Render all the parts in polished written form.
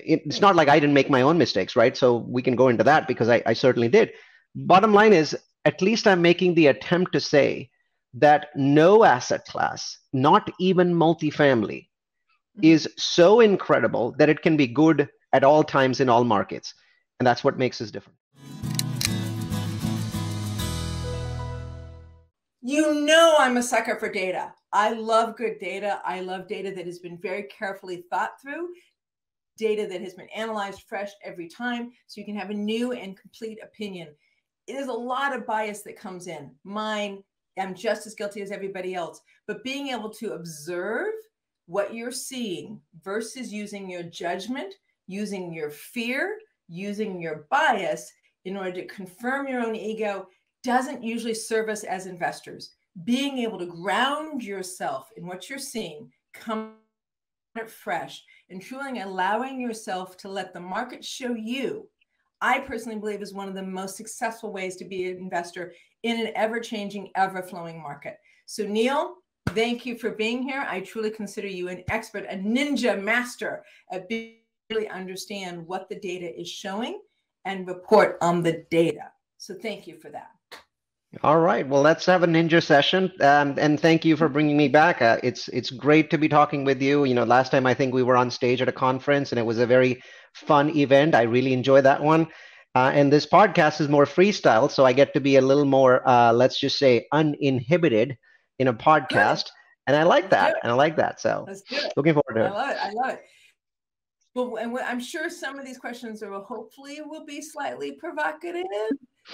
it's not like I didn't make my own mistakes, right? So we can go into that because I certainly did. Bottom line is, at least I'm making the attempt to say that no asset class, not even multifamily, is so incredible that it can be good at all times in all markets. And that's what makes us different. You know, I'm a sucker for data. I love good data. I love data that has been very carefully thought through, data that has been analyzed fresh every time, so you can have a new and complete opinion. There's a lot of bias that comes in. Mine, I'm just as guilty as everybody else. But being able to observe what you're seeing versus using your judgment, using your fear, using your bias in order to confirm your own ego doesn't usually serve us as investors. Being able to ground yourself in what you're seeing, come fresh, and truly allowing yourself to let the market show you, I personally believe is one of the most successful ways to be an investor in an ever-changing, ever-flowing market. So Neal, thank you for being here. I truly consider you an expert, a ninja master at being really understand what the data is showing and report on the data. So thank you for that. All right. Well, let's have a ninja session. And thank you for bringing me back. It's great to be talking with you. You know, last time I think we were on stage at a conference and it was a very fun event. I really enjoyed that one. And this podcast is more freestyle, so I get to be a little more, let's just say, uninhibited in a podcast. Good. And I like that. And I like that. So looking forward to it. I love it. I love it. Well, and I'm sure some of these questions are hopefully will be slightly provocative.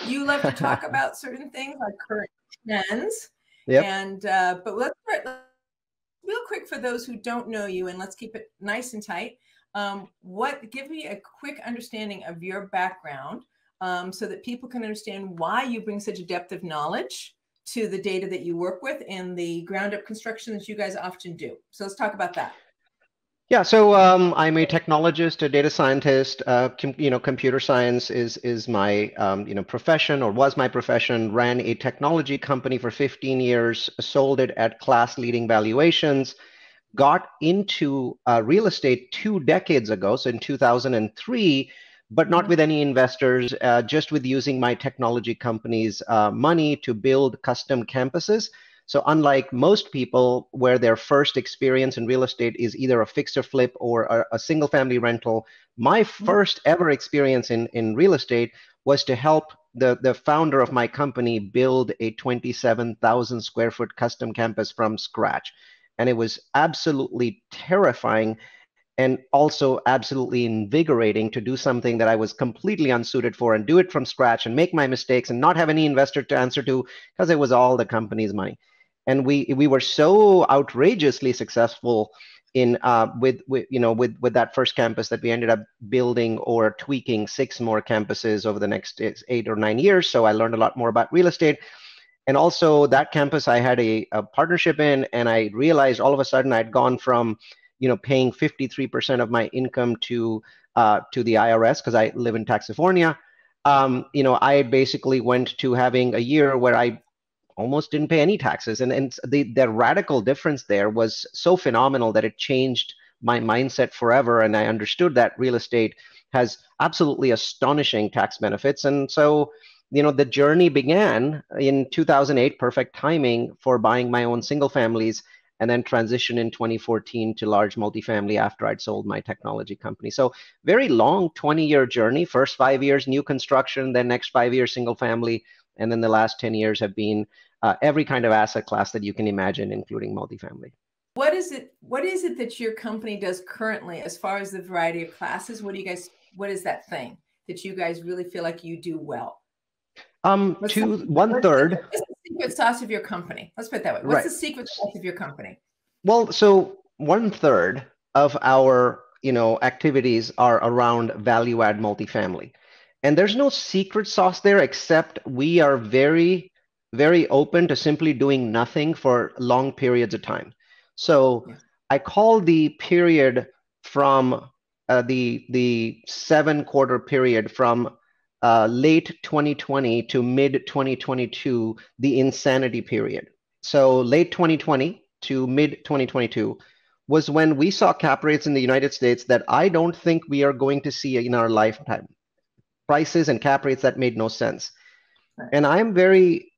You love to talk about certain things like current trends. Yep. And but let's real quick for those who don't know you, and let's keep it nice and tight. Give me a quick understanding of your background so that people can understand why you bring such a depth of knowledge to the data that you work with and the ground up construction that you guys often do. So let's talk about that. Yeah, so I'm a technologist, a data scientist. Computer science is my profession, or was my profession. Ran a technology company for 15 years, sold it at class-leading valuations. Got into real estate 2 decades ago, so in 2003, but not with any investors, just with using my technology company's money to build custom campuses. So unlike most people where their first experience in real estate is either a fix or flip or a single family rental, my first ever experience in real estate was to help the founder of my company build a 27,000 square foot custom campus from scratch. And it was absolutely terrifying and also absolutely invigorating to do something that I was completely unsuited for and do it from scratch and make my mistakes and not have any investor to answer to because it was all the company's money. And we were so outrageously successful in with that first campus that we ended up building or tweaking 6 more campuses over the next 8 or 9 years. So I learned a lot more about real estate. And also that campus I had a partnership in, and I realized all of a sudden I'd gone from paying 53% of my income to the IRS because I live in California. I basically went to having a year where I almost didn't pay any taxes. And the radical difference there was so phenomenal that it changed my mindset forever. And I understood that real estate has absolutely astonishing tax benefits. And so, the journey began in 2008, perfect timing for buying my own single families, and then transition in 2014 to large multifamily after I'd sold my technology company. So very long 20-year journey. First 5 years, new construction, then next 5 years, single family. And then the last 10 years have been every kind of asset class that you can imagine, including multifamily. What is it that your company does currently as far as the variety of classes? What is that thing that you guys really feel like you do well? What's the secret sauce of your company? Let's put it that way. What's the secret sauce of your company? Well, so 1/3 of our activities are around value add multifamily. And there's no secret sauce there, except we are very, very open to simply doing nothing for long periods of time. So I call the period from the 7-quarter period from late 2020 to mid 2022, the insanity period. So late 2020 to mid 2022 was when we saw cap rates in the United States that I don't think we are going to see in our lifetime. Prices and cap rates that made no sense. Right. And I'm very,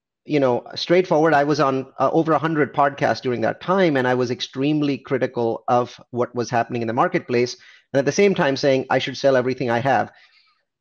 straightforward. I was on over 100 podcasts during that time, and I was extremely critical of what was happening in the marketplace. And at the same time saying I should sell everything I have.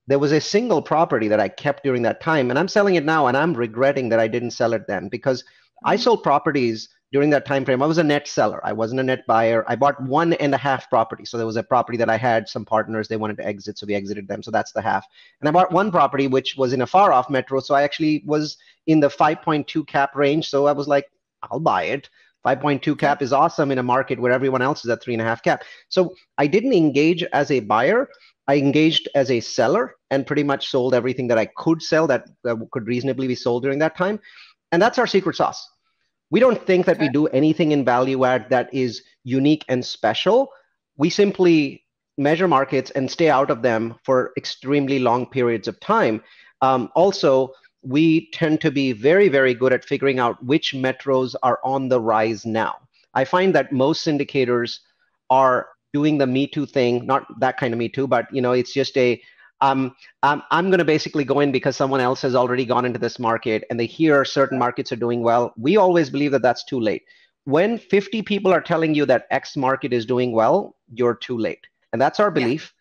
There was a single property that I kept during that time, and I'm selling it now, and I'm regretting that I didn't sell it then because I Mhm. sold properties during that time frame. I was a net seller. I wasn't a net buyer. I bought 1.5 properties. So there was a property that I had some partners, they wanted to exit, so we exited them. So that's the half. And I bought one property which was in a far off metro. So I actually was in the 5.2 cap range. So I was like, I'll buy it. 5.2 Yeah. cap is awesome in a market where everyone else is at 3.5 cap. So I didn't engage as a buyer. I engaged as a seller and pretty much sold everything that I could sell that could reasonably be sold during that time. And that's our secret sauce. We don't think that we Okay. do anything in value add that is unique and special. We simply measure markets and stay out of them for extremely long periods of time. Also, we tend to be very, very good at figuring out which metros are on the rise now. I find that most syndicators are doing the Me Too thing, not that kind of Me Too, but it's just a um, I'm going to basically go in because someone else has already gone into this market and they hear certain markets are doing well. We always believe that that's too late. When 50 people are telling you that X market is doing well, you're too late. And that's our Yeah. belief.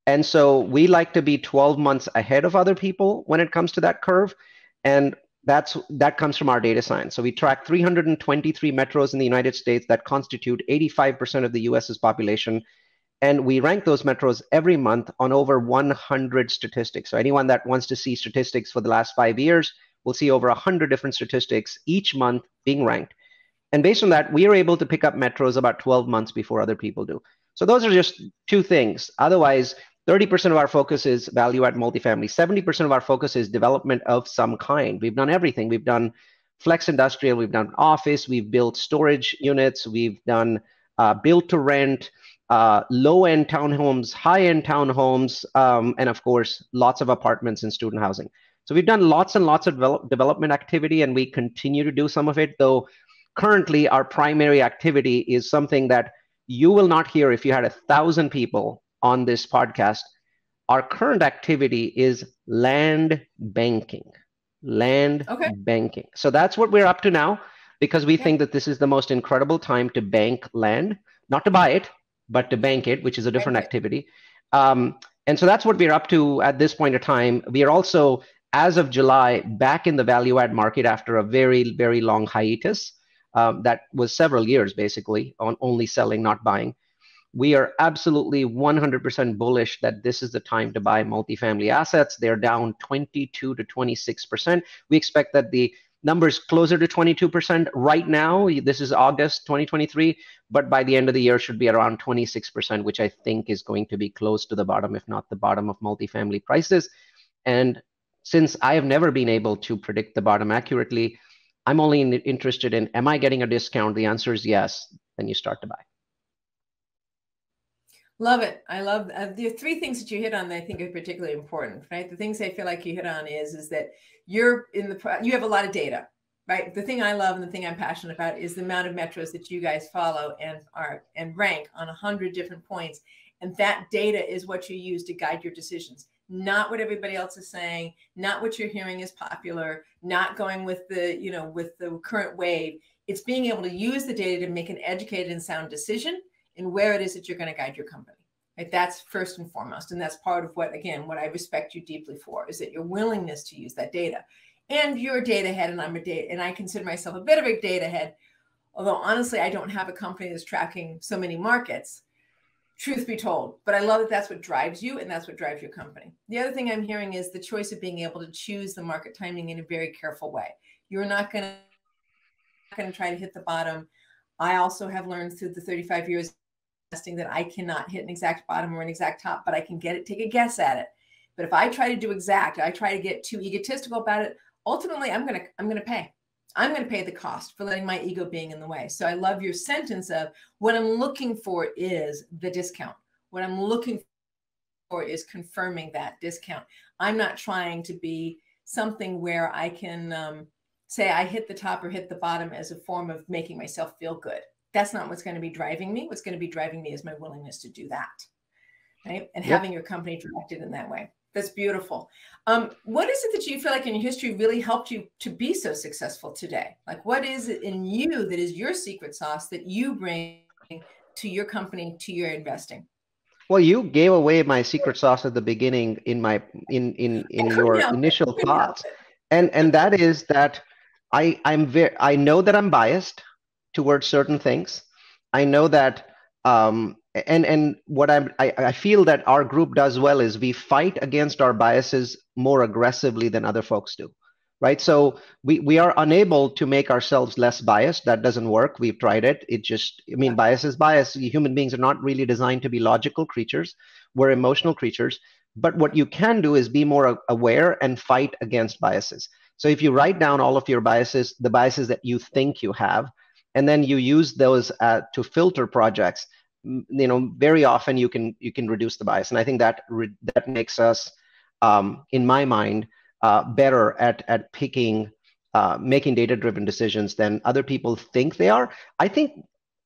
And so we like to be 12 months ahead of other people when it comes to that curve. And that comes from our data science. So we track 323 metros in the United States that constitute 85% of the US's population, and we rank those metros every month on over 100 statistics. So anyone that wants to see statistics for the last 5 years will see over 100 different statistics each month being ranked. And based on that, we are able to pick up metros about 12 months before other people do. So those are just two things. Otherwise, 30% of our focus is value add multifamily. 70% of our focus is development of some kind. We've done everything. We've done flex industrial, we've done office, we've built storage units, we've done build to rent, low end townhomes, high end townhomes, and of course, lots of apartments and student housing. So we've done lots and lots of development activity, and we continue to do some of it, though currently our primary activity is something that you will not hear if you had 1,000 people on this podcast. Our current activity is land banking. Land Okay. banking. So that's what we're up to now because we Yeah. think that this is the most incredible time to bank land, not to buy it, but to bank it, which is a different Thank you. activity. And so that's what we're up to at this point of time. We are also, as of July, back in the value add market after a very, very long hiatus. That was several years basically on only selling, not buying. We are absolutely 100% bullish that this is the time to buy multifamily assets. They're down 22 to 26%. We expect that the numbers closer to 22% right now. This is August 2023, but by the end of the year should be around 26%, which I think is going to be close to the bottom, if not the bottom of multifamily prices. And since I have never been able to predict the bottom accurately, I'm only interested in, am I getting a discount? The answer is yes. Then you start to buy. Love it. I love the three things that you hit on that I think are particularly important, right? The things I feel like you hit on is that you have a lot of data, right? The thing I love and the thing I'm passionate about is the amount of metros that you guys follow and rank on 100 different points. And that data is what you use to guide your decisions, not what everybody else is saying, not what you're hearing is popular, not going with the current wave. It's being able to use the data to make an educated and sound decision in where it is that you're going to guide your company. Right? That's first and foremost. And that's part of what I respect you deeply for, is that your willingness to use that data. And you're a data head, and I consider myself a bit of a data head, although honestly, I don't have a company that's tracking so many markets, truth be told. But I love that that's what drives you, and that's what drives your company. The other thing I'm hearing is the choice of being able to choose the market timing in a very careful way. You're not going to try to hit the bottom. I also have learned through the 35 years that I cannot hit an exact bottom or an exact top, but I can take a guess at it. But if I try to do exact, I try to get too egotistical about it, ultimately I'm going to pay. I'm going to pay the cost for letting my ego being in the way. So I love your sentence of what I'm looking for is the discount. What I'm looking for is confirming that discount. I'm not trying to be something where I can say I hit the top or hit the bottom as a form of making myself feel good. That's not what's going to be driving me. What's going to be driving me is my willingness to do that, right? And Yep. having your company directed in that way. That's beautiful. What is it that you feel like in your history really helped you to be so successful today? Like, what is it in you that is your secret sauce that you bring to your company, to your investing? Well, you gave away my secret sauce at the beginning in my in I couldn't your help it. initial Couldn't help thoughts, it. and that is that I know that I'm biased towards certain things. I know that and what I feel that our group does well is we fight against our biases more aggressively than other folks do, right? So we are unable to make ourselves less biased. That doesn't work. We've tried it. It just, I mean, bias is bias. Human beings are not really designed to be logical creatures. We're emotional creatures. But what you can do is be more aware and fight against biases. So if you write down all of your biases, the biases that you think you have, and then you use those to filter projects, very often you can reduce the bias. And I think that that makes us, in my mind, better at picking, making data-driven decisions than other people think they are. I think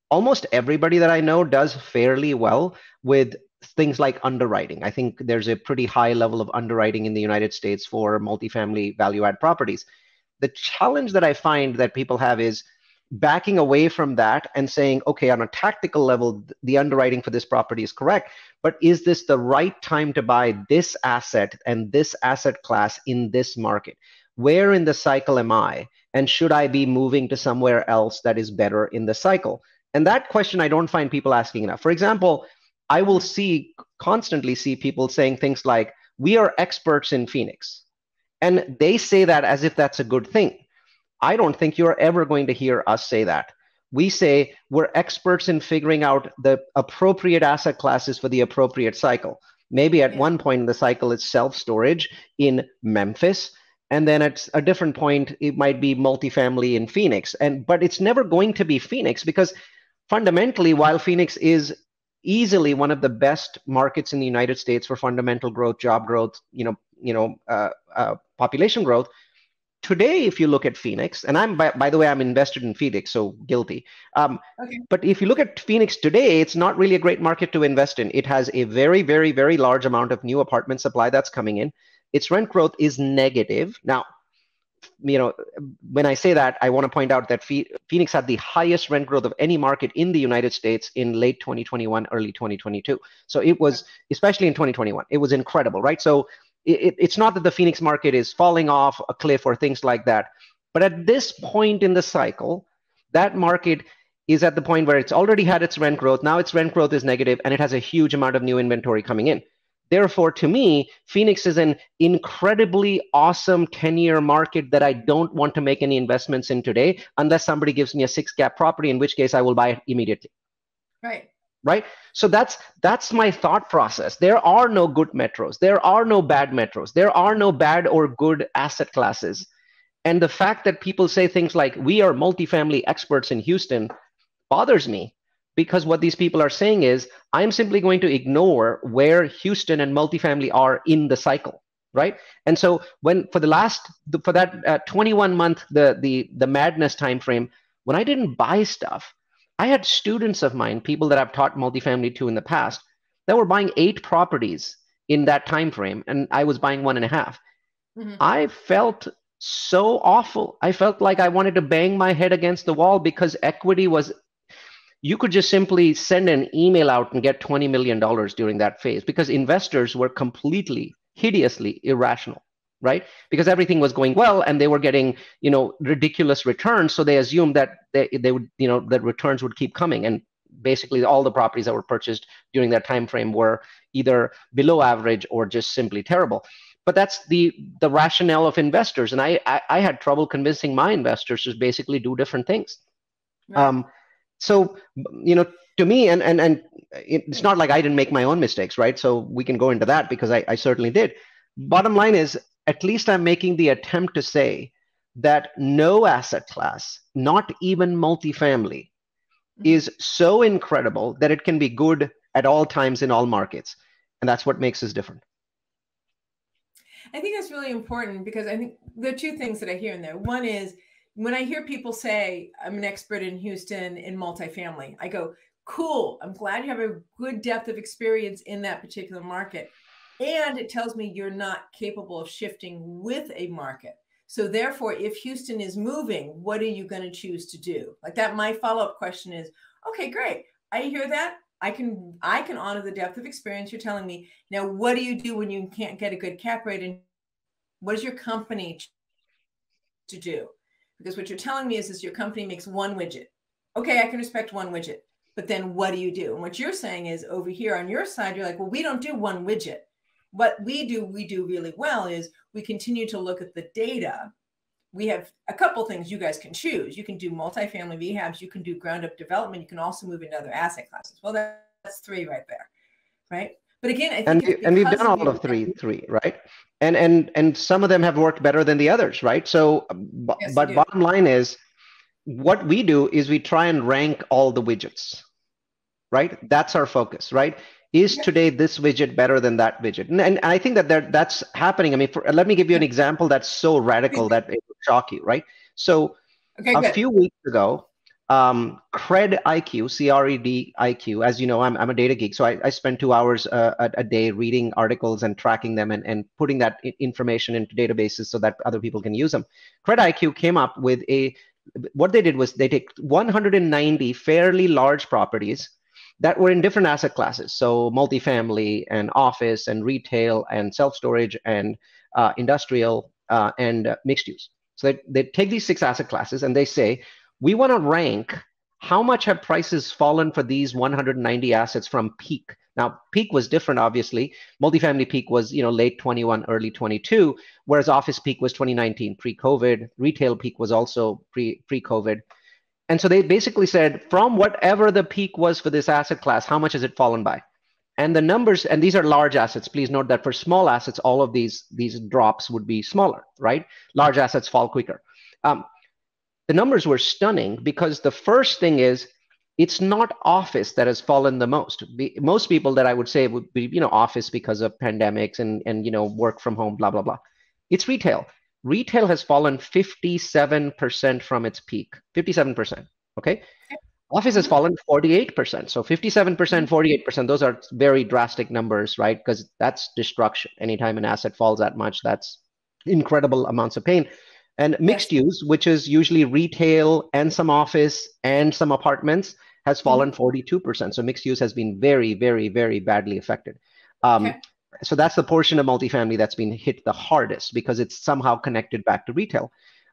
almost everybody that I know does fairly well with things like underwriting. I think there's a pretty high level of underwriting in the United States for multifamily value-add properties. The challenge that I find that people have is backing away from that and saying, okay, on a tactical level, the underwriting for this property is correct, but is this the right time to buy this asset and this asset class in this market? Where in the cycle am I? And should I be moving to somewhere else that is better in the cycle? And that question I don't find people asking enough. For example, I will constantly see people saying things like, we are experts in Phoenix. And they say that as if that's a good thing. I don't think you're ever going to hear us say that. We say we're experts in figuring out the appropriate asset classes for the appropriate cycle. Maybe at one point in the cycle, it's self-storage in Memphis. And then at a different point, it might be multifamily in Phoenix. But it's never going to be Phoenix because fundamentally, while Phoenix is easily one of the best markets in the United States for fundamental growth, job growth, population growth, today, if you look at Phoenix, and by the way, I'm invested in Phoenix, so guilty. Okay. But if you look at Phoenix today, it's not really a great market to invest in. It has a very, very, very large amount of new apartment supply that's coming in. Its rent growth is negative. Now, when I say that, I want to point out that Phoenix had the highest rent growth of any market in the United States in late 2021, early 2022. So it was, especially in 2021, it was incredible, right? So it's not that the Phoenix market is falling off a cliff or things like that. But at this point in the cycle, that market is at the point where it's already had its rent growth. Now its rent growth is negative and it has a huge amount of new inventory coming in. Therefore, to me, Phoenix is an incredibly awesome 10-year market that I don't want to make any investments in today unless somebody gives me a 6-cap property, in which case I will buy it immediately. Right? So that's my thought process. There are no good metros. There are no bad metros. There are no bad or good asset classes. And the fact that people say things like, we are multifamily experts in Houston, bothers me. Because what these people are saying is, I'm simply going to ignore where Houston and multifamily are in the cycle, right? And so for that 21-month, the madness time frame, when I didn't buy stuff, I had students of mine, people that I've taught multifamily to in the past, that were buying 8 properties in that time frame, and I was buying 1.5. Mm-hmm. I felt so awful. I felt like I wanted to bang my head against the wall because equity was. You could just simply send an email out and get $20 million during that phase because investors were completely, hideously irrational, right? Because everything was going well and they were getting, ridiculous returns. So they assumed that they would, that returns would keep coming. And basically all the properties that were purchased during that time frame were either below average or just simply terrible. But that's the rationale of investors. And I had trouble convincing my investors to basically do different things. Right. So, to me, and it's not like I didn't make my own mistakes, right? So we can go into that because I certainly did. Bottom line is, at least I'm making the attempt to say that no asset class, not even multifamily, is so incredible that it can be good at all times in all markets. And that's what makes us different. I think that's really important because I think there are 2 things that I hear in there. One is, when I hear people say, I'm an expert in Houston in multifamily, I go, cool. I'm glad you have a good depth of experience in that particular market. And it tells me you're not capable of shifting with a market. So therefore, if Houston is moving, what are you going to choose to do? Like that, my follow-up question is, okay, great. I hear that. I can honor the depth of experience you're telling me. Now, what do you do when you can't get a good cap rate? And what is your company to do? Because what you're telling me is your company makes one widget. Okay, I can respect one widget, but then what do you do? And what you're saying is over here on your side, you're like, well, we don't do one widget. What we do really well is we continue to look at the data. We have a couple things you guys can choose. You can do multifamily rehabs. You can do ground up development. You can also move into other asset classes. Well, that's three right there, right? But again, I think and we've done all of three, right? And some of them have worked better than the others, right? So, yes, but bottom line is, what we do is we try and rank all the widgets, right? That's our focus, right? Is today this widget better than that widget? And I think that that's happening. I mean, let me give you an example that's so radical that it will shock you, right? So a few weeks ago, Cred IQ, C-R-E-D IQ, as you know, I'm a data geek. So I spend 2 hours a day reading articles and tracking them and putting that information into databases so that other people can use them. Cred IQ came up with what they did was they take 190 fairly large properties that were in different asset classes. So multifamily and office and retail and self-storage and industrial and mixed use. So they take these 6 asset classes and they say, we want to rank how much have prices fallen for these 190 assets from peak. Now, peak was different, obviously. Multifamily peak was, late 21, early 22, whereas office peak was 2019, pre-COVID. Retail peak was also pre-COVID. And so they basically said, from whatever the peak was for this asset class, how much has it fallen by? And the numbers, and these are large assets. Please note that for small assets, all of these drops would be smaller, right? Large assets fall quicker. The numbers were stunning because the first thing is, it's not office that has fallen the most. Most people that I would say would be, office because of pandemics and work from home, blah, blah, blah. It's retail. Retail has fallen 57% from its peak, 57%, okay? Office has fallen 48%. So 57%, 48%, those are very drastic numbers, right? Because that's destruction. Anytime an asset falls that much, that's incredible amounts of pain. And mixed use, which is usually retail and some office and some apartments, has fallen 42%. So mixed use has been very, very, very badly affected. So that's the portion of multifamily that's been hit the hardest because it's somehow connected back to retail.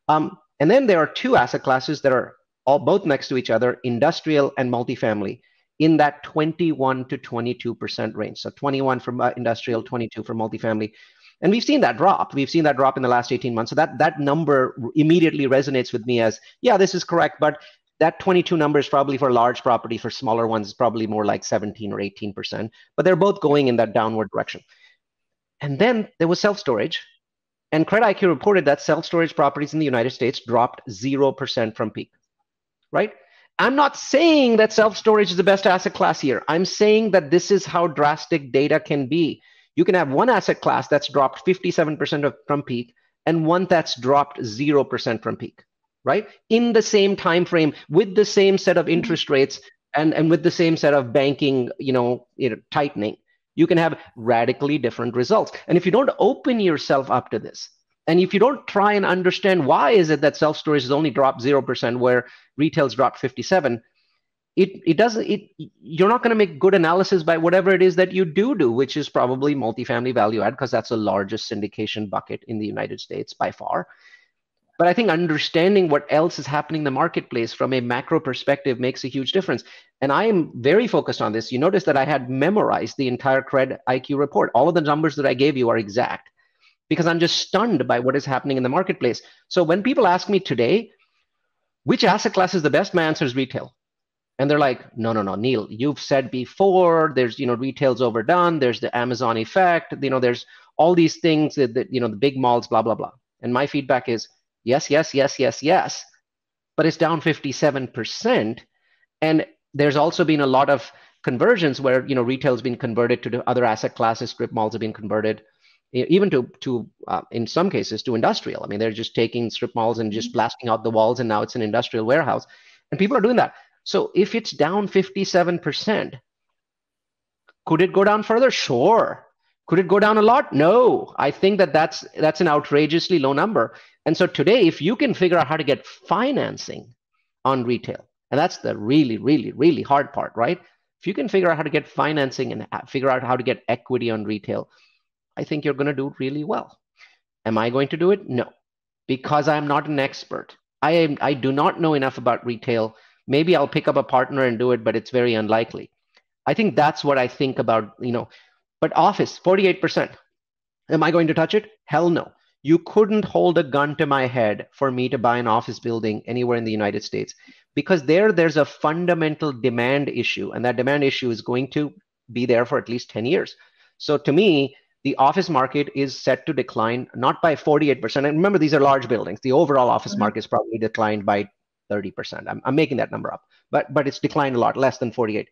And then there are 2 asset classes that are both next to each other, industrial and multifamily, in that 21 to 22% range. So 21 from industrial, 22 for multifamily. And we've seen that drop. We've seen that drop in the last 18 months. So that number immediately resonates with me as, yeah, this is correct. But that 22 number is probably for large property. For smaller ones, it's probably more like 17 or 18%. But they're both going in that downward direction. And then there was self-storage. And Credit IQ reported that self-storage properties in the United States dropped 0% from peak, right? I'm not saying that self-storage is the best asset class here. I'm saying that this is how drastic data can be. You can have one asset class that's dropped 57% from peak and one that's dropped 0% from peak, right? In the same time frame, with the same set of interest rates and with the same set of banking, tightening, you can have radically different results. And if you don't open yourself up to this, and if you don't try and understand why is it that self-storage has only dropped 0% where retail's dropped 57%, you're not going to make good analysis by whatever it is that you do, which is probably multifamily value add, because that's the largest syndication bucket in the United States by far. But I think understanding what else is happening in the marketplace from a macro perspective makes a huge difference. And I am very focused on this. You notice that I had memorized the entire Cred IQ report. All of the numbers that I gave you are exact because I'm just stunned by what is happening in the marketplace. So when people ask me today, which asset class is the best, my answer is retail. And they're like, no, Neal, you've said before, there's, retail's overdone. There's the Amazon effect. There's all these things that the big malls, blah, blah, blah. And my feedback is, yes. But it's down 57%. And there's also been a lot of conversions where, retail's been converted to the other asset classes. Strip malls have been converted even to in some cases to industrial. I mean, they're just taking strip malls and just blasting out the walls, and now it's an industrial warehouse, and people are doing that. So if it's down 57%, could it go down further? Sure. Could it go down a lot? No. I think that's an outrageously low number. And so today, if you can figure out how to get financing on retail, and that's the really, really, really hard part, right? If you can figure out how to get financing and figure out how to get equity on retail, I think you're going to do really well. Am I going to do it? No, because I'm not an expert. I do not know enough about retail. Maybe I'll pick up a partner and do it, but it's very unlikely. I think that's what I think about, but office, 48%. Am I going to touch it? Hell no. You couldn't hold a gun to my head for me to buy an office building anywhere in the United States, because there's a fundamental demand issue, and that demand issue is going to be there for at least 10 years. So to me, the office market is set to decline, not by 48%. And remember, these are large buildings. The overall office market is probably declined by 30%. I'm making that number up, but it's declined a lot, less than 48.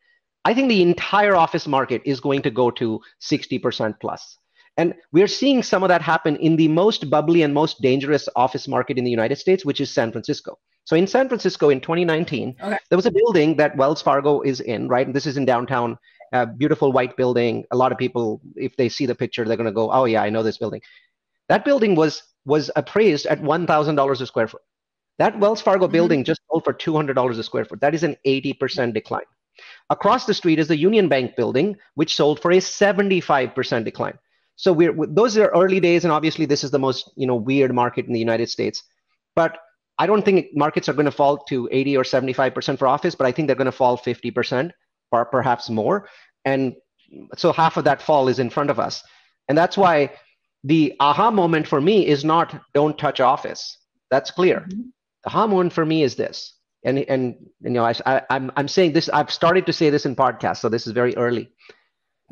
I think the entire office market is going to go to 60% plus. And we're seeing some of that happen in the most bubbly and most dangerous office market in the United States, which is San Francisco. So in San Francisco in 2019, there was a building that Wells Fargo is in, right? And this is in downtown, beautiful white building. A lot of people, if they see the picture, they're going to go, oh yeah, I know this building. That building was appraised at $1,000 a square foot. That Wells Fargo building just sold for $200 a square foot. That is an 80% decline. Across the street is the Union Bank building, which sold for a 75% decline. So those are early days, and obviously this is the most weird market in the United States. But I don't think markets are going to fall to 80 or 75% for office, but I think they're going to fall 50% or perhaps more. And so half of that fall is in front of us. And that's why the aha moment for me is not don't touch office. That's clear. The aha moment for me is this. And I'm saying this, I've started to say this in podcasts, so this is very early.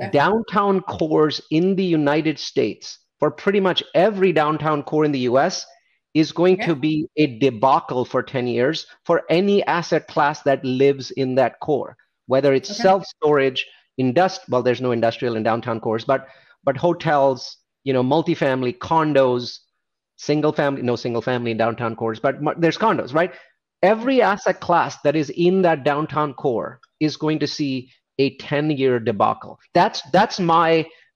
Okay. Downtown cores in the United States, for pretty much every downtown core in the US, is going to be a debacle for 10 years for any asset class that lives in that core, whether it's self-storage, well, there's no industrial in downtown cores, but hotels, multifamily, condos, no single family in downtown cores, but there's condos, right? Every asset class that is in that downtown core is going to see a 10-year debacle. That's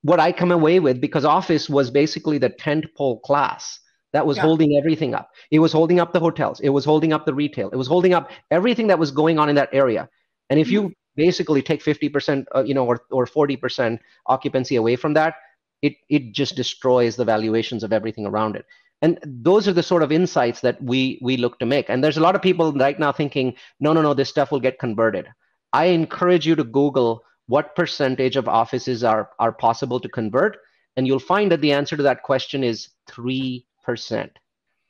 what I come away with, because office was basically the tentpole class that was holding everything up. It was holding up the hotels. It was holding up the retail. It was holding up everything that was going on in that area. And if you basically take 50%, or 40% occupancy away from that, it just destroys the valuations of everything around it. And those are the sort of insights that we look to make. And there's a lot of people right now thinking, no, this stuff will get converted. I encourage you to Google what percentage of offices are possible to convert, and you'll find that the answer to that question is 3%.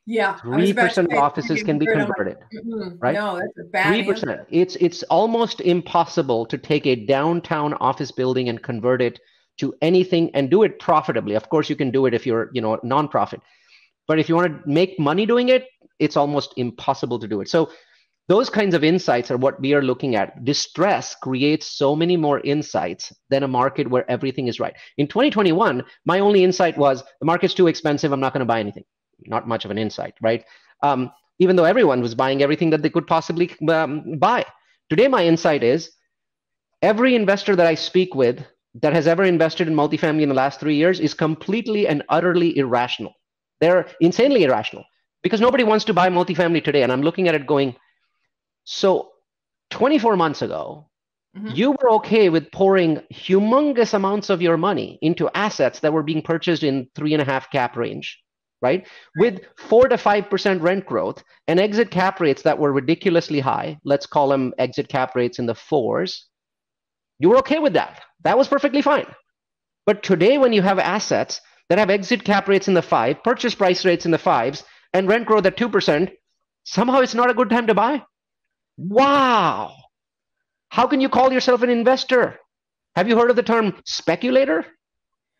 Yeah, 3% of offices can be converted, right? No, that's a bad 3%. Answer. It's almost impossible to take a downtown office building and convert it to anything and do it profitably. Of course, you can do it if you're nonprofit. But if you want to make money doing it, it's almost impossible to do it. So those kinds of insights are what we are looking at. Distress creates so many more insights than a market where everything is right. In 2021, my only insight was the market's too expensive. I'm not going to buy anything. Not much of an insight, right? Even though everyone was buying everything that they could possibly buy. Today, my insight is every investor that I speak with that has ever invested in multifamily in the last 3 years is completely and utterly irrational. They're insanely irrational because nobody wants to buy multifamily today. And I'm looking at it going, so 24 months ago, you were okay with pouring humongous amounts of your money into assets that were being purchased in 3.5 cap range, right? With 4 to 5% rent growth and exit cap rates that were ridiculously high. Let's call them exit cap rates in the 4s. You were okay with that. That was perfectly fine. But today, when you have assets that have exit cap rates in the 5, purchase price rates in the 5s, and rent growth at 2%, somehow it's not a good time to buy. Wow. How can you call yourself an investor? Have you heard of the term speculator?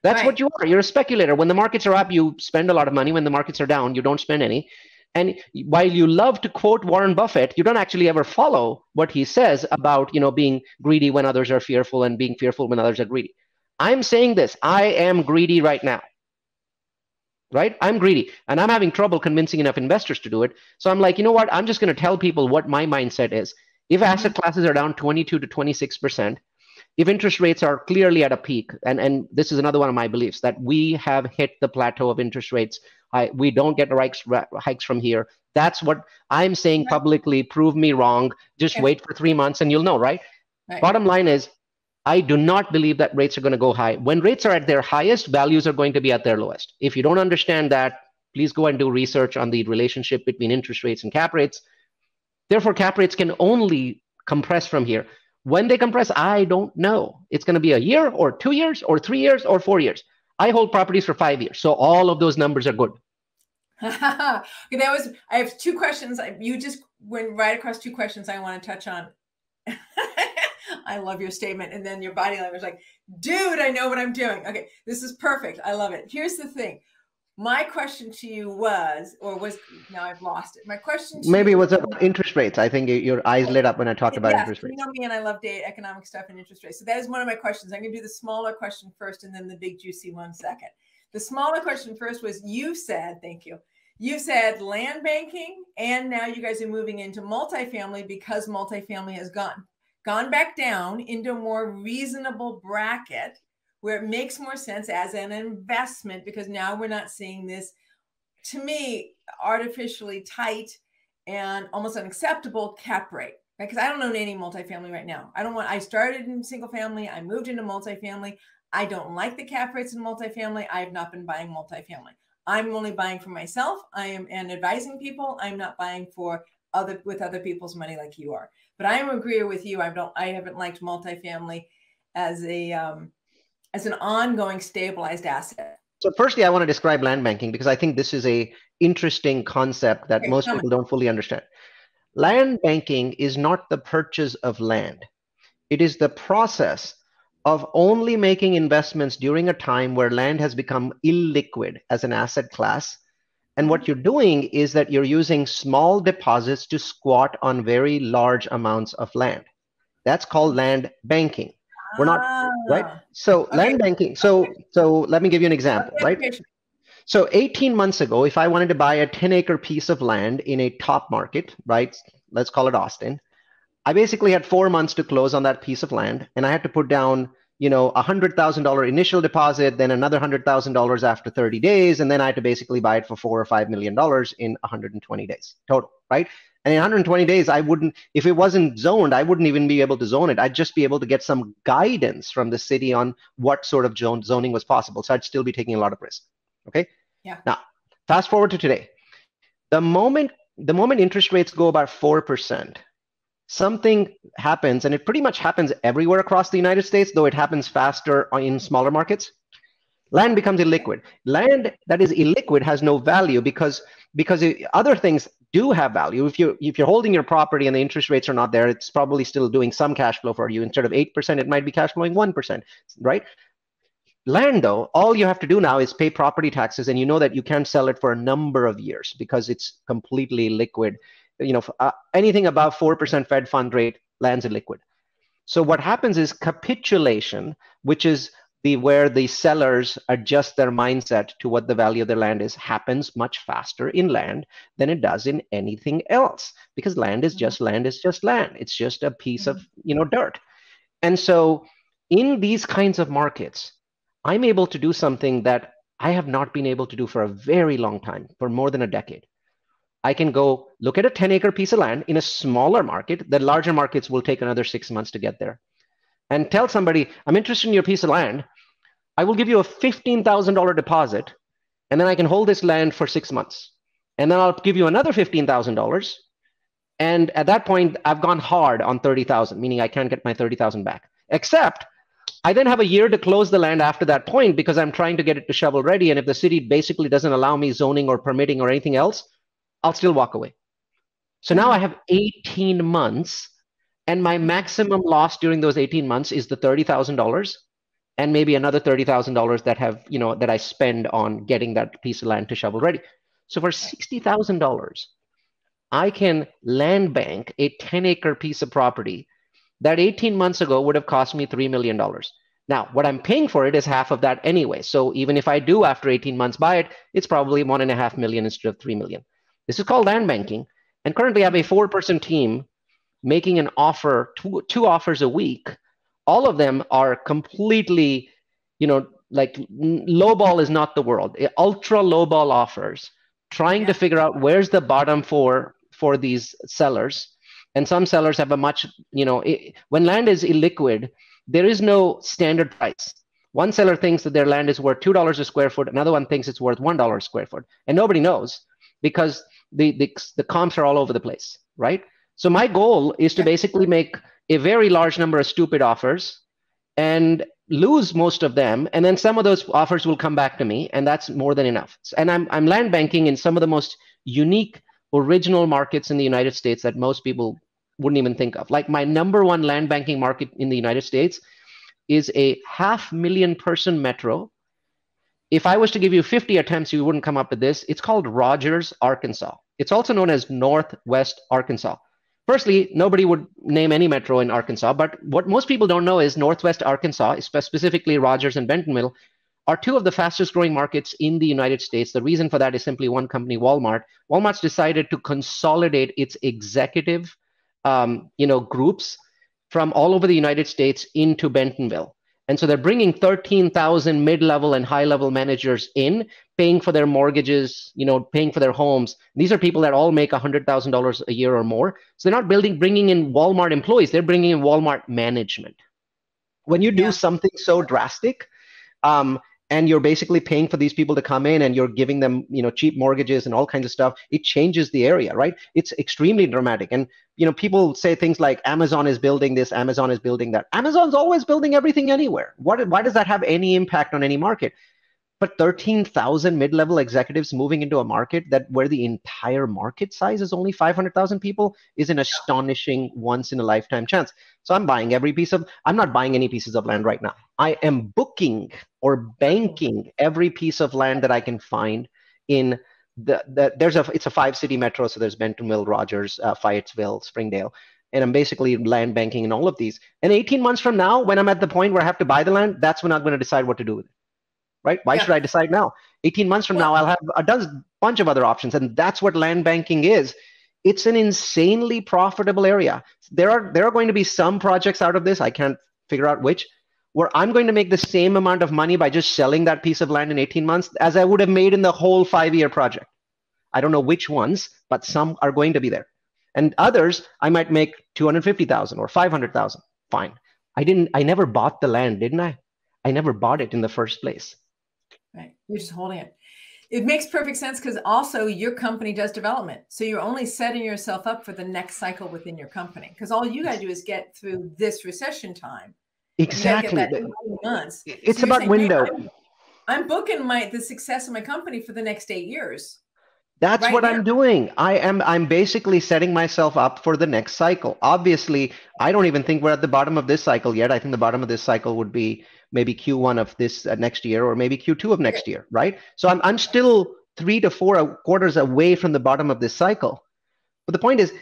That's what you are. You're a speculator. When the markets are up, you spend a lot of money. When the markets are down, you don't spend any. And while you love to quote Warren Buffett, you don't actually ever follow what he says about, being greedy when others are fearful and being fearful when others are greedy. I'm saying this. I am greedy right now. right? I'm greedy and I'm having trouble convincing enough investors to do it. So I'm like, you know what? I'm just going to tell people what my mindset is. If asset classes are down 22 to 26%, if interest rates are clearly at a peak, and this is another one of my beliefs, that we have hit the plateau of interest rates. We don't get hikes from here. That's what I'm saying publicly. Prove me wrong. Just wait for 3 months and you'll know, right? Bottom line is, I do not believe that rates are going to go high. When rates are at their highest, values are going to be at their lowest. If you don't understand that, please go and do research on the relationship between interest rates and cap rates. Therefore, cap rates can only compress from here. When they compress, I don't know. It's going to be a year or 2 years or 3 years or 4 years. I hold properties for 5 years. So all of those numbers are good. I have two questions. You just went right across two questions I want to touch on. I love your statement. And then your body language, like, dude, I know what I'm doing. Okay, this is perfect. I love it. Here's the thing. My question to you was, now I've lost it. My question to Maybe you it was about interest rates. I think your eyes lit up when I talked about interest rates. You know me, and I love data, economic stuff, and interest rates. So that is one of my questions. I'm going to do the smaller question first and then the big juicy one second. The smaller question first was, you said, thank you. You said land banking, and now you guys are moving into multifamily because multifamily has gone back down into a more reasonable bracket where it makes more sense as an investment, because now we're not seeing this, to me, artificially tight and almost unacceptable cap rate. Right? Because I don't own any multifamily right now. I started in single family. I moved into multifamily. I don't like the cap rates in multifamily. I have not been buying multifamily. I'm only buying for myself. And advising people. I'm not buying with other people's money like you are. But I am agree with you. I haven't liked multifamily as an ongoing stabilized asset. So firstly, I want to describe land banking because I think this is a interesting concept that most people don't fully understand. Land banking is not the purchase of land. It is the process of only making investments during a time where land has become illiquid as an asset class. And what you're doing is that you're using small deposits to squat on very large amounts of land. That's called land banking. We're not, right? So land banking, so let me give you an example, right? So 18 months ago, if I wanted to buy a 10-acre piece of land in a top market, right? Let's call it Austin. I basically had 4 months to close on that piece of land, and I had to put down, $100,000 initial deposit, then another $100,000 after 30 days, and then I had to basically buy it for $4 or $5 million in 120 days total, right? And in 120 days, if it wasn't zoned, I wouldn't even be able to zone it. I'd just be able to get some guidance from the city on what sort of zoning was possible. So I'd still be taking a lot of risk. Okay. Yeah. Now, fast forward to today. The moment interest rates go about 4%, something happens, and it pretty much happens everywhere across the United States, though it happens faster in smaller markets. Land becomes illiquid. Land that is illiquid has no value because other things do have value. If you're holding your property and the interest rates are not there, it's probably still doing some cash flow for you. Instead of 8%, it might be cash flowing 1%, right? Land, though, all you have to do now is pay property taxes, and you know that you can't sell it for a number of years because it's completely liquid. Anything above 4% Fed fund rate, land's illiquid. So what happens is capitulation, which is where the sellers adjust their mindset to what the value of their land is, happens much faster in land than it does in anything else, because land is just land. It's just land. It's just a piece of dirt. And so in these kinds of markets, I'm able to do something that I have not been able to do for a very long time, for more than a decade. I can go look at a 10-acre piece of land in a smaller market. The larger markets will take another 6 months to get there. And tell somebody, I'm interested in your piece of land. I will give you a $15,000 deposit, and then I can hold this land for 6 months. And then I'll give you another $15,000. And at that point, I've gone hard on 30,000, meaning I can't get my 30,000 back. Except I then have a year to close the land after that point because I'm trying to get it to shovel ready. And if the city basically doesn't allow me zoning or permitting or anything else, I'll still walk away. So now I have 18 months, and my maximum loss during those 18 months is the $30,000 and maybe another $30,000 that I spend on getting that piece of land to shovel ready. So for $60,000, I can land bank a 10-acre piece of property that 18 months ago would have cost me $3 million. Now, what I'm paying for it is half of that anyway. So even if I do after 18 months buy it, it's probably 1.5 million instead of 3 million. This is called land banking. And currently I have a 4-person team making an offer, two offers a week. All of them are completely, like low ball is not the world. Ultra low ball offers, trying to figure out where's the bottom for these sellers. And some sellers have a much, when land is illiquid, there is no standard price. One seller thinks that their land is worth $2 a square foot. Another one thinks it's worth $1 a square foot. And nobody knows because the comps are all over the place, right? So my goal is to basically make a very large number of stupid offers and lose most of them. And then some of those offers will come back to me, and that's more than enough. And I'm land banking in some of the most unique, original markets in the United States that most people wouldn't even think of. Like my number one land banking market in the United States is a 500,000 person metro. If I was to give you 50 attempts, you wouldn't come up with this. It's called Rogers, Arkansas. It's also known as Northwest Arkansas. Firstly, nobody would name any metro in Arkansas, but what most people don't know is Northwest Arkansas, specifically Rogers and Bentonville, are two of the fastest growing markets in the United States. The reason for that is simply one company, Walmart. Walmart's decided to consolidate its executive groups from all over the United States into Bentonville. And so they're bringing 13,000 mid-level and high-level managers in, paying for their mortgages, paying for their homes. These are people that all make $100,000 a year or more. So they're not bringing in Walmart employees. They're bringing in Walmart management. When you do something so drastic, and you're basically paying for these people to come in and you're giving them, cheap mortgages and all kinds of stuff, it changes the area, right? It's extremely dramatic. And, people say things like Amazon is building this, Amazon is building that. Amazon's always building everything anywhere. Why does that have any impact on any market? But 13,000 mid-level executives moving into a market where the entire market size is only 500,000 people is an astonishing once-in-a-lifetime chance. So I'm not buying any pieces of land right now. I am booking or banking every piece of land that I can find in it's a 5-city metro. So there's Bentonville, Rogers, Fayetteville, Springdale. And I'm basically land banking in all of these. And 18 months from now, when I'm at the point where I have to buy the land, that's when I'm going to decide what to do with it. Right? Why should I decide now? 18 months from now, I'll have a bunch of other options. And that's what land banking is. It's an insanely profitable area. There are going to be some projects out of this, I can't figure out which, where I'm going to make the same amount of money by just selling that piece of land in 18 months as I would have made in the whole 5-year project. I don't know which ones, but some are going to be there. And others, I might make 250,000 or 500,000. Fine. I never bought the land, didn't I? I never bought it in the first place. Right. You're just holding it. It makes perfect sense because also your company does development. So you're only setting yourself up for the next cycle within your company because all you got to do is get through this recession time. Exactly. Months. It's so about window. Hey, I'm booking the success of my company for the next 8 years. That's right what now. I'm doing. I'm basically setting myself up for the next cycle. Obviously, I don't even think we're at the bottom of this cycle yet. I think the bottom of this cycle would be maybe Q1 of this next year or maybe Q2 of next year, right? So I'm still 3 to 4 quarters away from the bottom of this cycle. But the point is,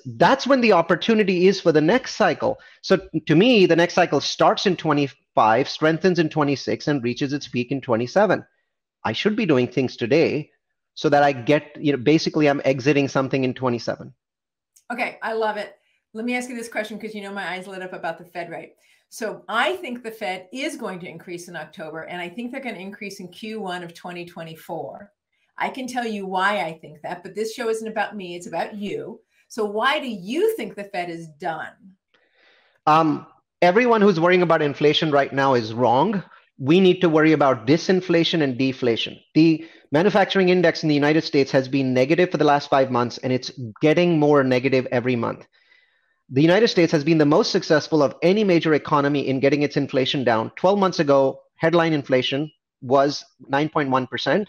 that's when the opportunity is for the next cycle. So to me, the next cycle starts in 25, strengthens in 26, and reaches its peak in 27. I should be doing things today so that I get, basically I'm exiting something in 27. Okay, I love it. Let me ask you this question because my eyes lit up about the Fed rate. So I think the Fed is going to increase in October, and I think they're going to increase in Q1 of 2024. I can tell you why I think that, but this show isn't about me, it's about you. So why do you think the Fed is done? Everyone who's worrying about inflation right now is wrong. We need to worry about disinflation and deflation. The manufacturing index in the United States has been negative for the last 5 months, and it's getting more negative every month. The United States has been the most successful of any major economy in getting its inflation down. 12 months ago, headline inflation was 9.1%,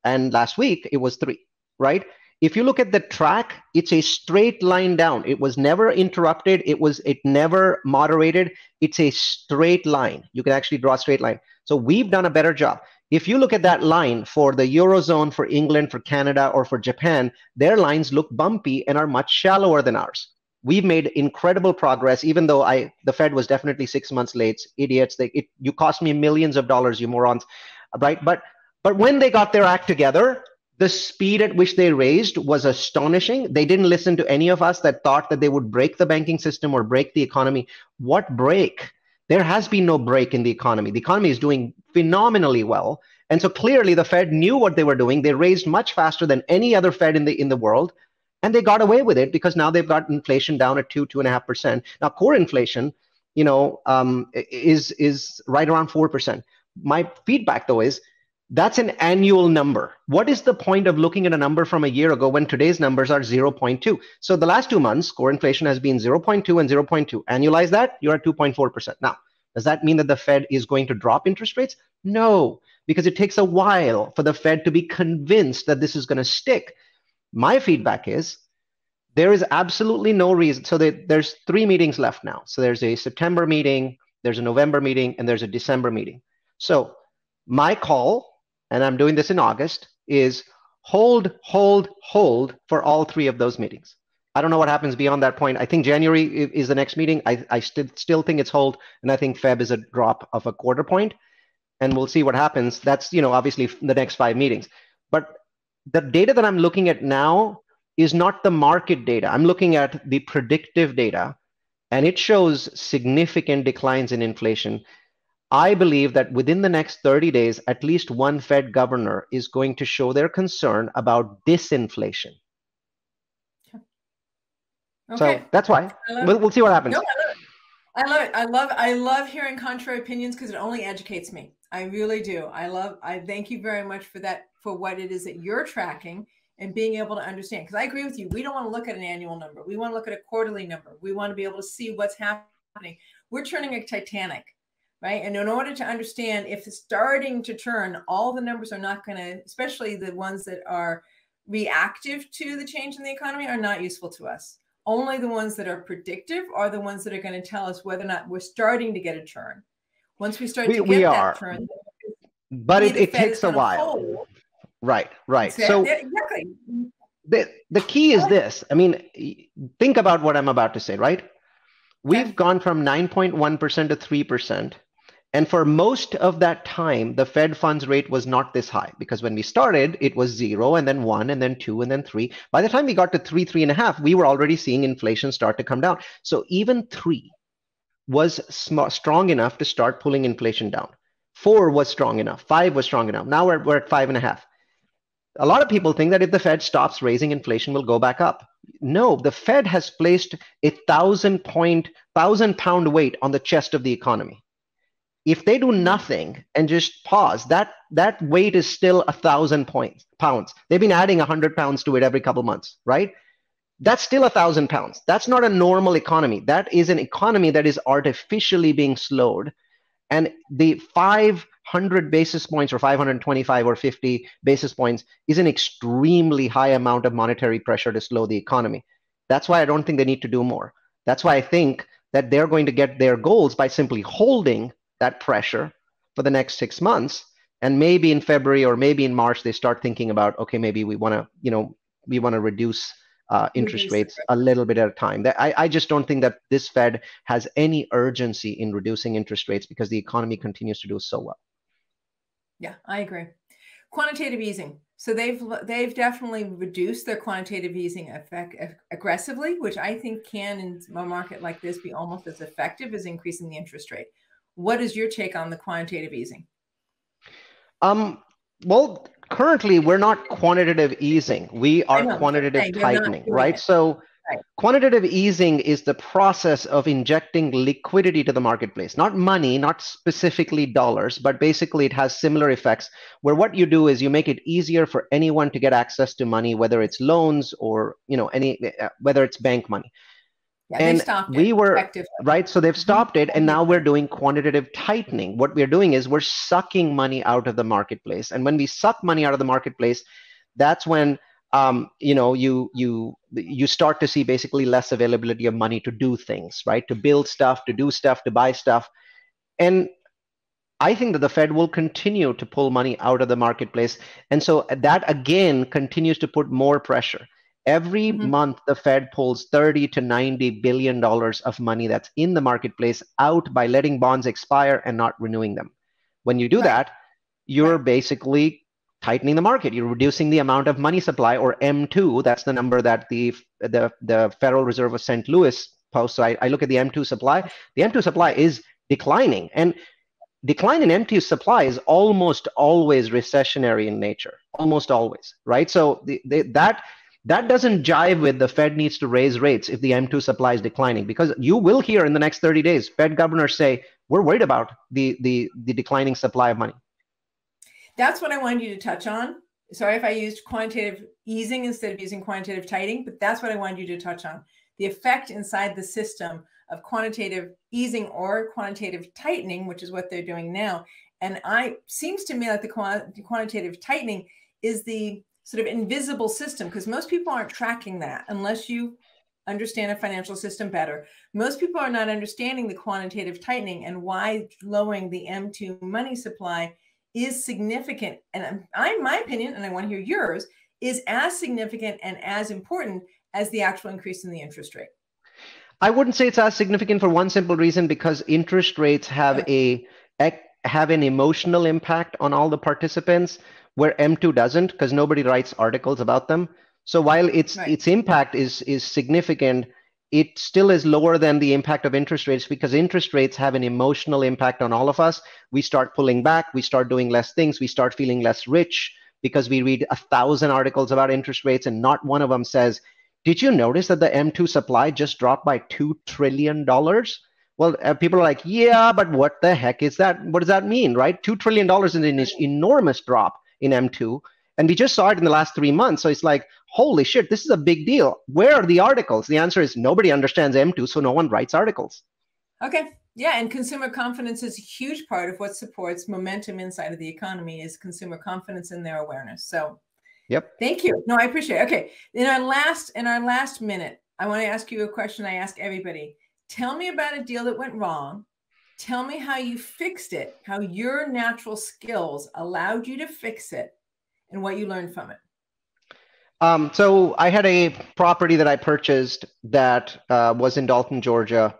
and last week it was 3%, right? If you look at the track, it's a straight line down. It was never interrupted. It never moderated. It's a straight line. You can actually draw a straight line. So we've done a better job. If you look at that line for the Eurozone, for England, for Canada, or for Japan, their lines look bumpy and are much shallower than ours. We've made incredible progress, even though the Fed was definitely 6 months late. Idiots, you cost me millions of dollars, you morons, right? But when they got their act together, the speed at which they raised was astonishing. They didn't listen to any of us that thought that they would break the banking system or break the economy. What break? There has been no break in the economy. The economy is doing phenomenally well. And so clearly the Fed knew what they were doing. They raised much faster than any other Fed in the world. And they got away with it because now they've got inflation down at 2.5%. Now core inflation, is right around 4%. My feedback though is that's an annual number. What is the point of looking at a number from a year ago when today's numbers are 0.2? So the last 2 months, core inflation has been 0.2 and 0.2. Annualize that, you're at 2.4%. Now, does that mean that the Fed is going to drop interest rates? No, because it takes a while for the Fed to be convinced that this is going to stick. My feedback is there is absolutely no reason. So there's 3 meetings left now. So there's a September meeting, there's a November meeting, and there's a December meeting. So my call, and I'm doing this in August, is hold for all 3 of those meetings. I don't know what happens beyond that point. I think January is the next meeting. I still think it's hold, and I think Feb is a drop of a quarter point, and we'll see what happens. That's, obviously the next 5 meetings. But the data that I'm looking at now is not the market data. I'm looking at the predictive data, and it shows significant declines in inflation. I believe that within the next 30 days, at least one Fed governor is going to show their concern about disinflation. Okay. So that's why. We'll see what happens. No, I love it. I love hearing contrary opinions because it only educates me. I really do. I thank you very much for that, for what it is that you're tracking and being able to understand. Because I agree with you. We don't want to look at an annual number. We want to look at a quarterly number. We want to be able to see what's happening. We're turning a Titanic. Right. And in order to understand if it's starting to turn, all the numbers are not going to, especially the ones that are reactive to the change in the economy, are not useful to us. Only the ones that are predictive are the ones that are going to tell us whether or not we're starting to get a turn. Once we start to get that turn. But it takes a while. Hold. Right. So exactly. The key is this. I mean, think about what I'm about to say, right? We've gone from 9.1% to 3%. And for most of that time, the Fed funds rate was not this high, because when we started, it was 0 and then 1 and then 2 and then 3. By the time we got to 3.5, we were already seeing inflation start to come down. So even 3 was strong enough to start pulling inflation down. 4 was strong enough. 5 was strong enough. Now we're at 5.5. A lot of people think that if the Fed stops raising, inflation will go back up. No, the Fed has placed a 1,000-pound weight on the chest of the economy. If they do nothing and just pause, that weight is still 1,000 pounds. They've been adding 100 pounds to it every couple months, right? That's still 1,000 pounds. That's not a normal economy. That is an economy that is artificially being slowed. And the 500 basis points or 525 or 50 basis points is an extremely high amount of monetary pressure to slow the economy. That's why I don't think they need to do more. That's why I think that they're going to get their goals by simply holding that pressure for the next 6 months. And maybe in February or maybe in March, they start thinking about, okay, maybe we want to reduce interest rates a little bit at a time. I just don't think that this Fed has any urgency in reducing interest rates because the economy continues to do so well. Yeah, I agree. Quantitative easing. So they've definitely reduced their quantitative easing effect aggressively, which I think can, in a market like this, be almost as effective as increasing the interest rate. What is your take on the quantitative easing? Well, currently we're not quantitative easing. We are quantitative tightening, right? So quantitative easing is the process of injecting liquidity to the marketplace, not money, not specifically dollars, but basically it has similar effects where what you do is you make it easier for anyone to get access to money, whether it's loans or, whether it's bank money. Yeah, and we were right. So they've stopped it. And now we're doing quantitative tightening. What we're doing is we're sucking money out of the marketplace. And when we suck money out of the marketplace, that's when, you start to see basically less availability of money to do things, right? To build stuff, to do stuff, to buy stuff. And I think that the Fed will continue to pull money out of the marketplace. And so that again continues to put more pressure. Every month, the Fed pulls 30 to 90 billion dollars of money that's in the marketplace out by letting bonds expire and not renewing them. When you do that, you're basically tightening the market. You're reducing the amount of money supply, or M2. That's the number that the Federal Reserve of St. Louis posts. So I look at the M2 supply. The M2 supply is declining, and decline in M2 supply is almost always recessionary in nature, almost always, right? So that doesn't jive with the Fed needs to raise rates if the M2 supply is declining, because you will hear in the next 30 days, Fed governors say, we're worried about the declining supply of money. That's what I wanted you to touch on. Sorry if I used quantitative easing instead of using quantitative tightening, but that's what I wanted you to touch on. The effect inside the system of quantitative easing or quantitative tightening, which is what they're doing now. And seems to me like the quantitative tightening is the sort of invisible system, because most people aren't tracking that unless you understand a financial system better. Most people are not understanding the quantitative tightening and why lowering the M2 money supply is significant. And in my opinion, and I want to hear yours, is as significant and as important as the actual increase in the interest rate. I wouldn't say it's as significant for one simple reason, because interest rates have an emotional impact on all the participants, where M2 doesn't, because nobody writes articles about them. So while its impact is significant, it still is lower than the impact of interest rates, because interest rates have an emotional impact on all of us. We start pulling back, we start doing less things, we start feeling less rich because we read 1,000 articles about interest rates and not one of them says, did you notice that the M2 supply just dropped by $2 trillion? Well, people are like, yeah, but what the heck is that? What does that mean, right? $2 trillion is an enormous drop in M2. And we just saw it in the last 3 months. So it's like, holy shit, this is a big deal. Where are the articles? The answer is nobody understands M2, so no one writes articles. Okay. Yeah. And consumer confidence is a huge part of what supports momentum inside of the economy, is consumer confidence and their awareness. So yep. Thank you. No, I appreciate it. Okay. In our last minute, I want to ask you a question I ask everybody. Tell me about a deal that went wrong. Tell me how you fixed it, how your natural skills allowed you to fix it, and what you learned from it. So I had a property that I purchased that was in Dalton, Georgia.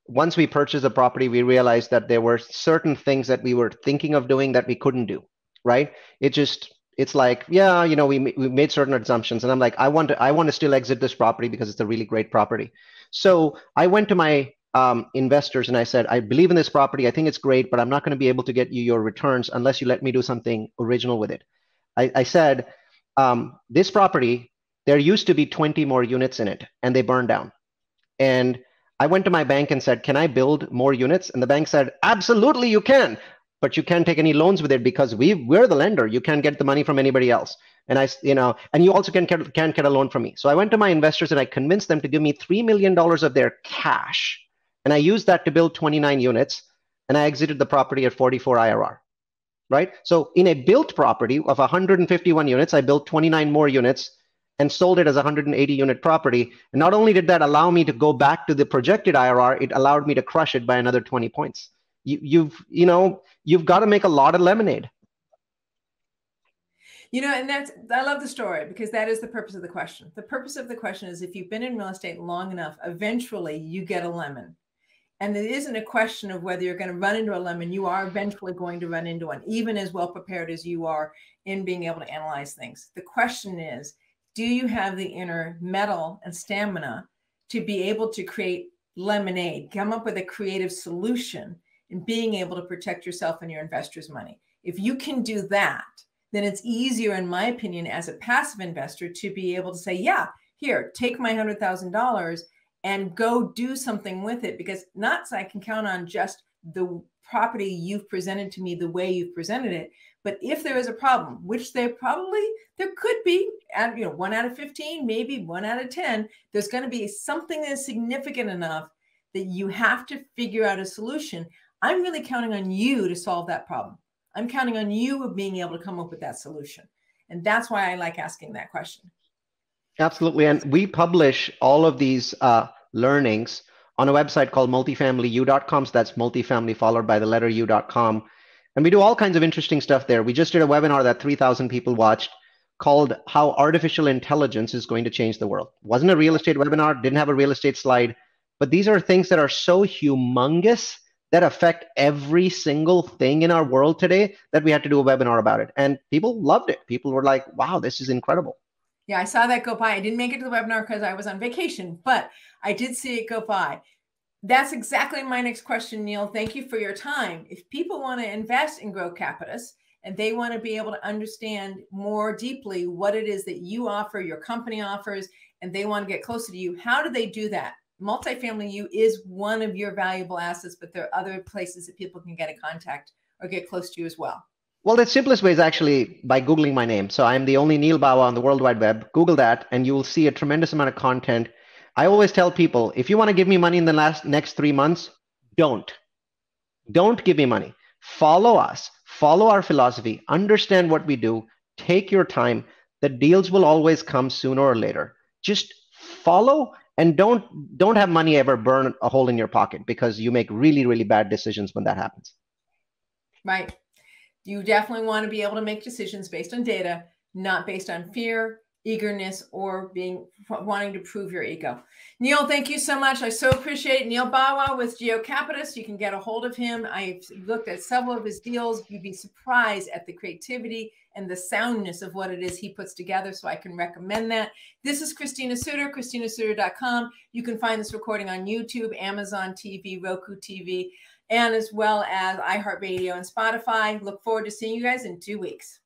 Once we purchased the property, we realized that there were certain things that we were thinking of doing that we couldn't do, right? It's like, yeah, you know, we made certain assumptions, and I'm like, I want to still exit this property because it's a really great property. So I went to my investors and I said, I believe in this property. I think it's great, but I'm not going to be able to get you your returns unless you let me do something original with it. I said, this property, there used to be 20 more units in it, and they burned down. And I went to my bank and said, can I build more units? And the bank said, absolutely, you can. But you can't take any loans with it because we're the lender. You can't get the money from anybody else. And and you also can't get a loan from me. So I went to my investors and I convinced them to give me $3 million of their cash. And I used that to build 29 units. And I exited the property at 44 IRR, right? So in a built property of 151 units, I built 29 more units and sold it as a 180 unit property. And not only did that allow me to go back to the projected IRR, it allowed me to crush it by another 20 points. You've got to make a lot of lemonade. And I love the story, because that is the purpose of the question. The purpose of the question is, if you've been in real estate long enough, eventually you get a lemon. And it isn't a question of whether you're going to run into a lemon. You are eventually going to run into one, even as well prepared as you are in being able to analyze things. The question is, do you have the inner mettle and stamina to be able to create lemonade, come up with a creative solution, and being able to protect yourself and your investors' money? If you can do that, then it's easier, in my opinion, as a passive investor, to be able to say, yeah, here, take my $100,000 and go do something with it, because not so I can count on just the property you've presented to me the way you've presented it. But if there is a problem, which there could be, 1 out of 15, maybe 1 out of 10, there's going to be something that's significant enough that you have to figure out a solution. I'm really counting on you to solve that problem. I'm counting on you of being able to come up with that solution. And that's why I like asking that question. Absolutely. And we publish all of these learnings on a website called multifamilyu.com. So that's multifamily followed by the letter u.com. And we do all kinds of interesting stuff there. We just did a webinar that 3,000 people watched called How Artificial Intelligence is Going to Change the World. Wasn't a real estate webinar, didn't have a real estate slide, but these are things that are so humongous that affect every single thing in our world today that we had to do a webinar about it. And people loved it. People were like, wow, this is incredible. Yeah, I saw that go by. I didn't make it to the webinar because I was on vacation, but I did see it go by. That's exactly my next question, Neal. Thank you for your time. If people want to invest in GroCapitus and they want to be able to understand more deeply what it is that you offer, your company offers, and they want to get closer to you, how do they do that? Multifamily U is one of your valuable assets, but there are other places that people can get in contact or get close to you as well. Well, the simplest way is actually by Googling my name. So I'm the only Neal Bawa on the World Wide Web. Google that, and you will see a tremendous amount of content. I always tell people, if you want to give me money in the next 3 months, don't give me money. Follow us, follow our philosophy, understand what we do, take your time. The deals will always come sooner or later. Just follow, and don't have money ever burn a hole in your pocket, because you make really, really bad decisions when that happens. Right. You definitely want to be able to make decisions based on data, not based on fear, eagerness, or wanting to prove your ego. Neal, thank you so much. I so appreciate it. Neal Bawa with GroCapitus. You can get a hold of him. I've looked at several of his deals. You'd be surprised at the creativity and the soundness of what it is he puts together. So I can recommend that. This is Christina Suter, ChristinaSuter.com. You can find this recording on YouTube, Amazon TV, Roku TV, and as well as iHeartRadio and Spotify. Look forward to seeing you guys in 2 weeks.